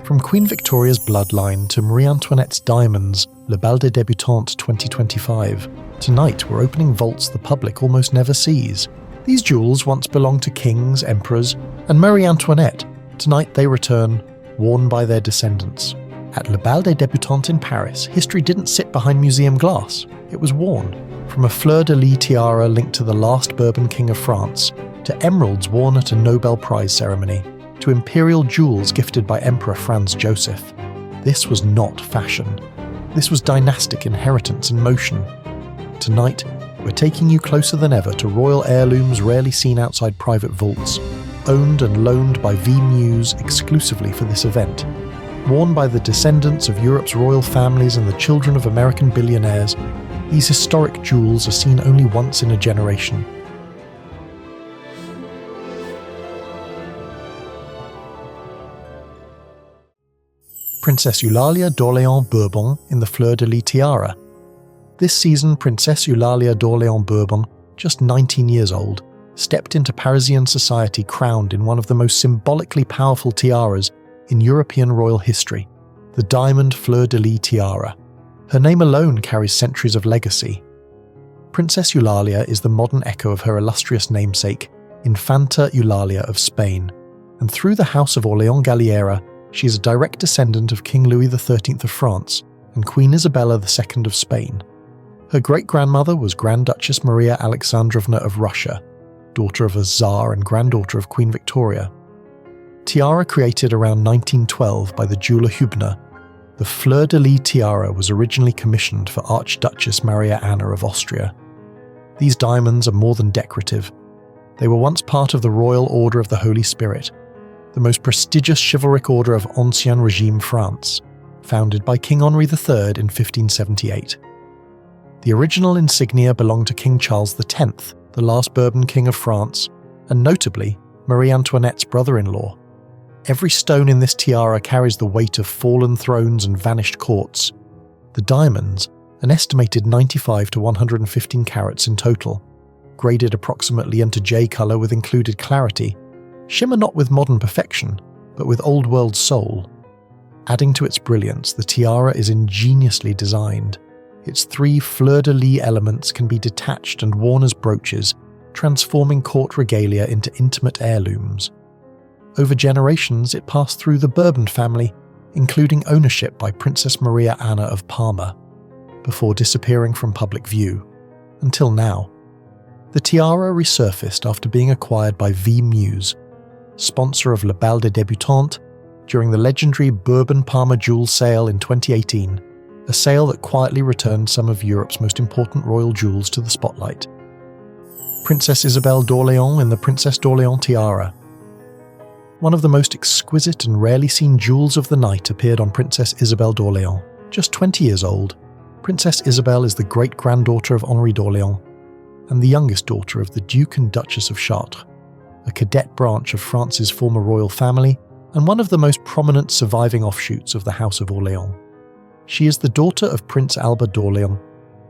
From Queen Victoria's bloodline to Marie Antoinette's diamonds, Le Bal des Débutantes 2025, tonight we're opening vaults the public almost never sees. These jewels once belonged to kings, emperors, and Marie Antoinette. Tonight they return, worn by their descendants. At Le Bal des Débutantes in Paris, history didn't sit behind museum glass. It was worn. From a Fleur-de-Lis Tiara linked to the last Bourbon King of France, to emeralds worn at a Nobel Prize ceremony, to imperial jewels gifted by Emperor Franz Joseph. This was not fashion. This was dynastic inheritance in motion. Tonight, we're taking you closer than ever to royal heirlooms rarely seen outside private vaults, owned and loaned by V Muse exclusively for this event. Worn by the descendants of Europe's royal families and the children of American billionaires, these historic jewels are seen only once in a generation. Princess Eulalia d'Orléans Bourbon in the Fleur-de-Lis Tiara. This season, Princess Eulalia d'Orléans Bourbon, just 19 years old, stepped into Parisian society crowned in one of the most symbolically powerful tiaras in European royal history, the diamond Fleur-de-Lis Tiara. Her name alone carries centuries of legacy. Princess Eulalia is the modern echo of her illustrious namesake, Infanta Eulalia of Spain, and through the House of Orléans Galliera, she is a direct descendant of King Louis XIII of France and Queen Isabelle II of Spain. Her great-grandmother was Grand Duchess Maria Alexandrovna of Russia, daughter of a Tsar and granddaughter of Queen Victoria. Tiara created around 1912 by the jeweller Hübner, the Fleur-de-Lis tiara was originally commissioned for Archduchess Maria Anna of Austria. These diamonds are more than decorative. They were once part of the Royal Order of the Holy Spirit, the most prestigious chivalric order of Ancien Régime France, founded by King Henri III in 1578. The original insignia belonged to King Charles X, the last Bourbon King of France, and notably, Marie Antoinette's brother-in-law. Every stone in this tiara carries the weight of fallen thrones and vanished courts. The diamonds, an estimated 95 to 115 carats in total, graded approximately into J colour with included clarity, shimmer not with modern perfection, but with old-world soul. Adding to its brilliance, the tiara is ingeniously designed. Its 3 fleur-de-lis elements can be detached and worn as brooches, transforming court regalia into intimate heirlooms. Over generations, it passed through the Bourbon family, including ownership by Princess Maria Anna of Parma, before disappearing from public view, until now. The tiara resurfaced after being acquired by V Muse, sponsor of Le Bal des Débutantes, during the legendary Bourbon Parma jewel sale in 2018, a sale that quietly returned some of Europe's most important royal jewels to the spotlight. Princess Isabelle d'Orléans in the Princess d'Orléans tiara. One of the most exquisite and rarely seen jewels of the night appeared on Princess Isabelle d'Orléans. Just 20 years old, Princess Isabelle is the great-granddaughter of Henri d'Orléans and the youngest daughter of the Duke and Duchess of Chartres, a cadet branch of France's former royal family and one of the most prominent surviving offshoots of the House of Orléans. She is the daughter of Prince Albert d'Orléans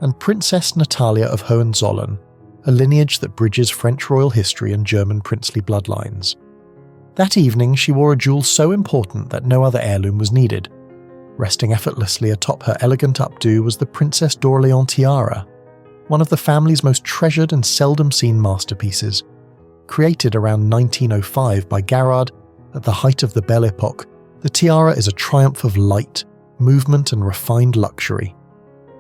and Princess Natalia of Hohenzollern, a lineage that bridges French royal history and German princely bloodlines. That evening, she wore a jewel so important that no other heirloom was needed. Resting effortlessly atop her elegant updo was the Princess d'Orléans tiara, one of the family's most treasured and seldom seen masterpieces. Created around 1905 by Garrard at the height of the Belle Époque, the tiara is a triumph of light, movement and refined luxury.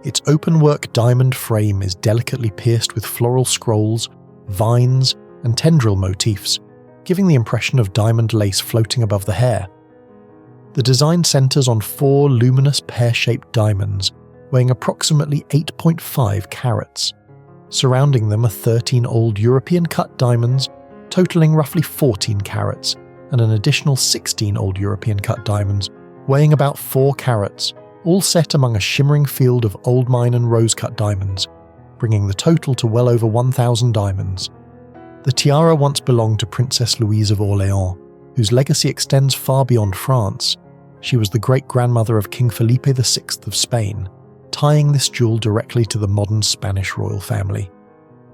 Its open-work diamond frame is delicately pierced with floral scrolls, vines, and tendril motifs, giving the impression of diamond lace floating above the hair. The design centers on 4 luminous pear-shaped diamonds, weighing approximately 8.5 carats. Surrounding them are 13 old European-cut diamonds, totaling roughly 14 carats, and an additional 16 old European-cut diamonds, weighing about 4 carats, all set among a shimmering field of old mine and rose-cut diamonds, bringing the total to well over 1,000 diamonds. The tiara once belonged to Princess Louise of Orléans, whose legacy extends far beyond France. She was the great-grandmother of King Felipe VI of Spain, tying this jewel directly to the modern Spanish royal family.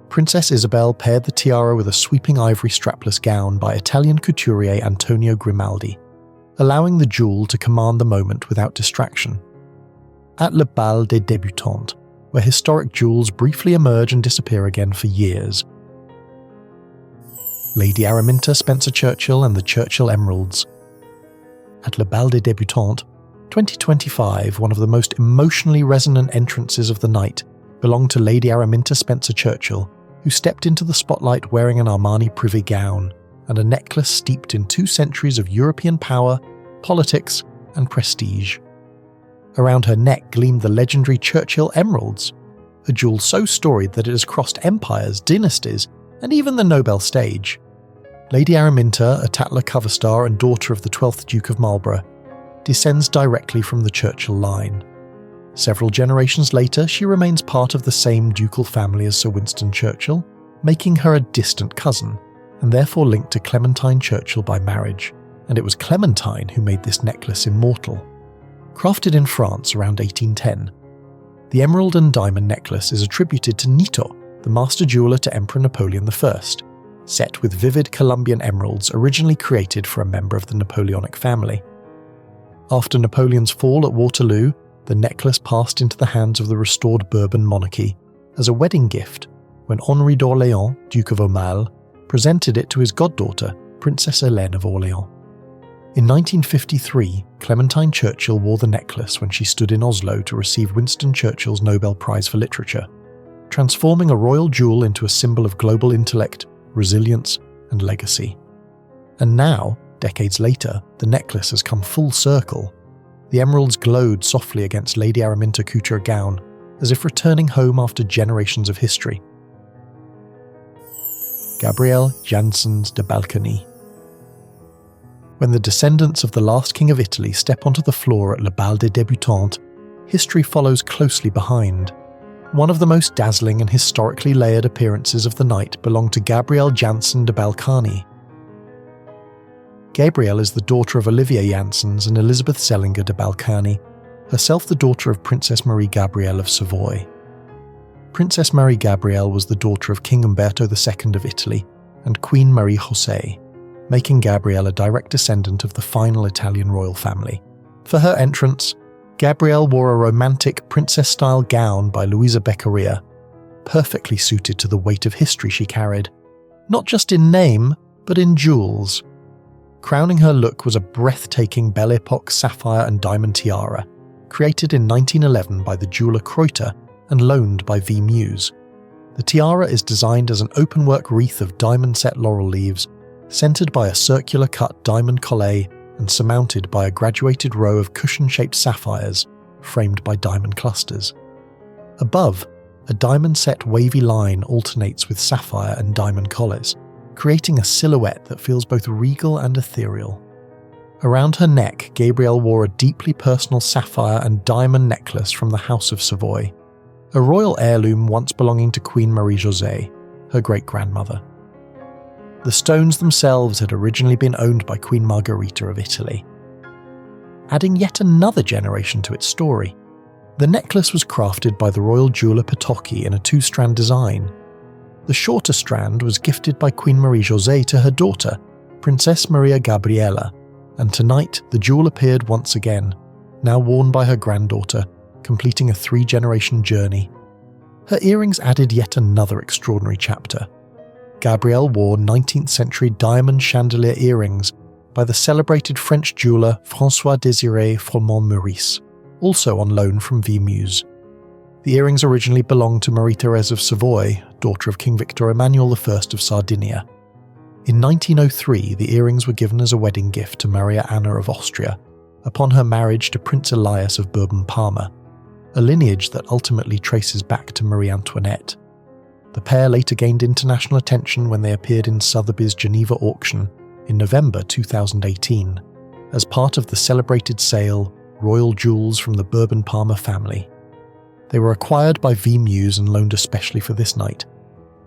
Princess Isabelle paired the tiara with a sweeping ivory strapless gown by Italian couturier Antonio Grimaldi. allowing the jewel to command the moment without distraction. At Le Bal des Débutantes, where historic jewels briefly emerge and disappear again for years. Lady Araminta Spencer-Churchill and the Churchill Emeralds. At Le Bal des Débutantes, 2025, one of the most emotionally resonant entrances of the night belonged to Lady Araminta Spencer-Churchill, who stepped into the spotlight wearing an Armani privy gown and a necklace steeped in 2 centuries of European power, politics, and prestige. Around her neck gleamed the legendary Churchill Emeralds, a jewel so storied that it has crossed empires, dynasties, and even the Nobel stage. Lady Araminta, a Tatler cover star and daughter of the 12th Duke of Marlborough, descends directly from the Churchill line. Several generations later, she remains part of the same ducal family as Sir Winston Churchill, making her a distant cousin, and therefore linked to Clementine Churchill by marriage, and it was Clementine who made this necklace immortal. Crafted in France around 1810, the emerald and diamond necklace is attributed to Nito, the master jeweller to Emperor Napoleon I, set with vivid Colombian emeralds originally created for a member of the Napoleonic family. After Napoleon's fall at Waterloo, the necklace passed into the hands of the restored Bourbon monarchy as a wedding gift when Henri d'Orléans, Duke of Aumale, presented it to his goddaughter, Princess Hélène of Orléans. In 1953, Clementine Churchill wore the necklace when she stood in Oslo to receive Winston Churchill's Nobel Prize for Literature, transforming a royal jewel into a symbol of global intellect, resilience, and legacy. And now, decades later, the necklace has come full circle. The emeralds glowed softly against Lady Araminta couture gown, as if returning home after generations of history. Gabrielle Janssens de Balkany. When the descendants of the last king of Italy step onto the floor at Le Bal des Débutantes, history follows closely behind. One of the most dazzling and historically layered appearances of the night belonged to Gabrielle Jansen de Balkany. Gabrielle is the daughter of Olivier Janssens and Elizabeth Zellinger de Balkany, herself the daughter of Princess Marie Gabrielle of Savoy. Princess Marie Gabrielle was the daughter of King Umberto II of Italy and Queen Marie José, making Gabrielle a direct descendant of the final Italian royal family. For her entrance, Gabrielle wore a romantic princess-style gown by Luisa Beccaria, perfectly suited to the weight of history she carried, not just in name, but in jewels. Crowning her look was a breathtaking Belle Époque sapphire and diamond tiara, created in 1911 by the jeweller Kreuter and loaned by V. Muse. The tiara is designed as an open-work wreath of diamond-set laurel leaves, centered by a circular-cut diamond collet and surmounted by a graduated row of cushion-shaped sapphires framed by diamond clusters. Above, a diamond-set wavy line alternates with sapphire and diamond collars, creating a silhouette that feels both regal and ethereal. Around her neck, Gabrielle wore a deeply personal sapphire and diamond necklace from the House of Savoy, a royal heirloom once belonging to Queen Marie José, her great-grandmother. The stones themselves had originally been owned by Queen Margherita of Italy. Adding yet another generation to its story, the necklace was crafted by the royal jeweller Potocchi in a 2-strand design. The shorter strand was gifted by Queen Marie José to her daughter, Princess Maria Gabriella, and tonight the jewel appeared once again, now worn by her granddaughter, completing a 3-generation journey. Her earrings added yet another extraordinary chapter. Gabrielle wore 19th-century diamond chandelier earrings by the celebrated French jeweller François-Désiré Froment-Meurice, also on loan from V. Muse. The earrings originally belonged to Marie-Thérèse of Savoy, daughter of King Victor Emmanuel I of Sardinia. In 1903, the earrings were given as a wedding gift to Maria Anna of Austria, upon her marriage to Prince Elias of Bourbon-Parma, a lineage that ultimately traces back to Marie Antoinette. The pair later gained international attention when they appeared in Sotheby's Geneva auction in November 2018, as part of the celebrated sale Royal Jewels from the Bourbon-Parma family. They were acquired by V. Muse and loaned especially for this night.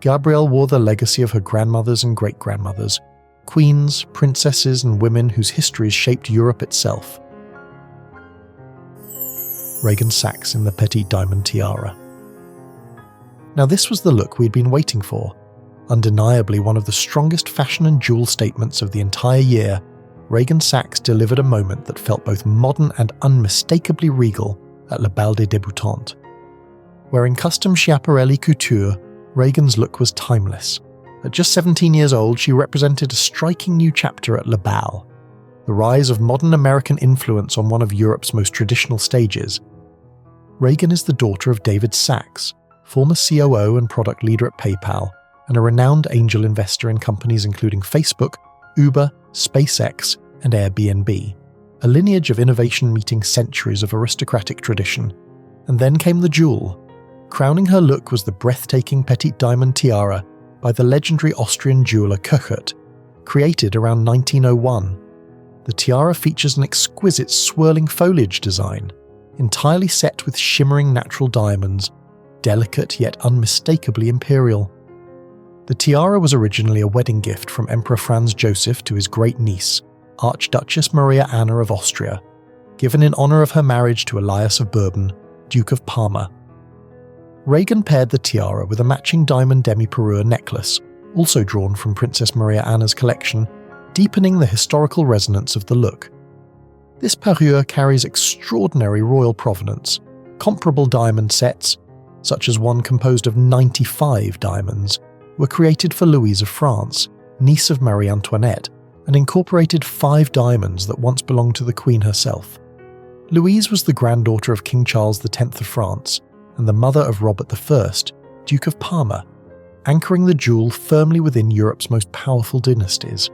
Gabrielle wore the legacy of her grandmothers and great-grandmothers, queens, princesses, and women whose histories shaped Europe itself. Reagan Sacks in the Petit Diamond Tiara. Now this was the look we'd been waiting for, undeniably one of the strongest fashion and jewel statements of the entire year, Reagan Sacks delivered a moment that felt both modern and unmistakably regal at Le Bal des Débutantes. Wearing custom Schiaparelli couture, Reagan's look was timeless. At just 17 years old, she represented a striking new chapter at Le Bal, the rise of modern American influence on one of Europe's most traditional stages. Reagan is the daughter of David Sacks, former COO and product leader at PayPal, and a renowned angel investor in companies including Facebook, Uber, SpaceX, and Airbnb, a lineage of innovation meeting centuries of aristocratic tradition. And then came the jewel. Crowning her look was the breathtaking petite diamond tiara by the legendary Austrian jeweller Köchert, created around 1901. The tiara features an exquisite swirling foliage design, entirely set with shimmering natural diamonds, delicate yet unmistakably imperial. The tiara was originally a wedding gift from Emperor Franz Joseph to his great-niece, Archduchess Marie Anna of Austria, given in honour of her marriage to Elias of Bourbon, Duke of Parma. Reagan paired the tiara with a matching diamond demi-parure necklace, also drawn from Princess Maria Anna's collection, deepening the historical resonance of the look. This parure carries extraordinary royal provenance. Comparable diamond sets, such as one composed of 95 diamonds, were created for Louise of France, niece of Marie Antoinette, and incorporated 5 diamonds that once belonged to the Queen herself. Louise was the granddaughter of King Charles X of France and the mother of Robert I, Duke of Parma, anchoring the jewel firmly within Europe's most powerful dynasties.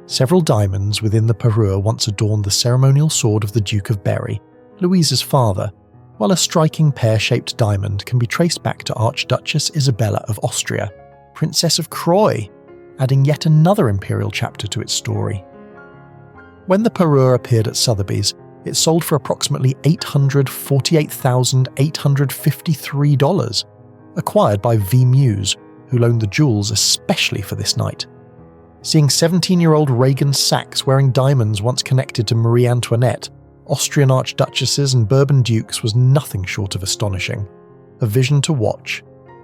Several diamonds within the parure once adorned the ceremonial sword of the Duke of Berry, Louise's father, while a striking pear-shaped diamond can be traced back to Archduchess Isabelle of Austria, Princess of Croy, adding yet another imperial chapter to its story. When the parure appeared at Sotheby's, it sold for approximately $848,853, acquired by V Muse, who loaned the jewels especially for this night. Seeing 17-year-old Reagan Sacks wearing diamonds once connected to Marie Antoinette, Austrian archduchesses and Bourbon dukes was nothing short of astonishing. A vision to watch.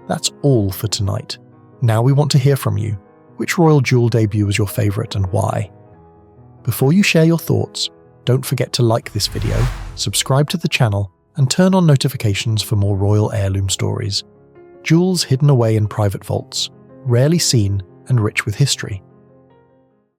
That's all for tonight. Now we want to hear from you. Which royal jewel debut was your favourite and why? Before you share your thoughts, don't forget to like this video, subscribe to the channel, and turn on notifications for more royal heirloom stories. Jewels hidden away in private vaults, rarely seen and rich with history.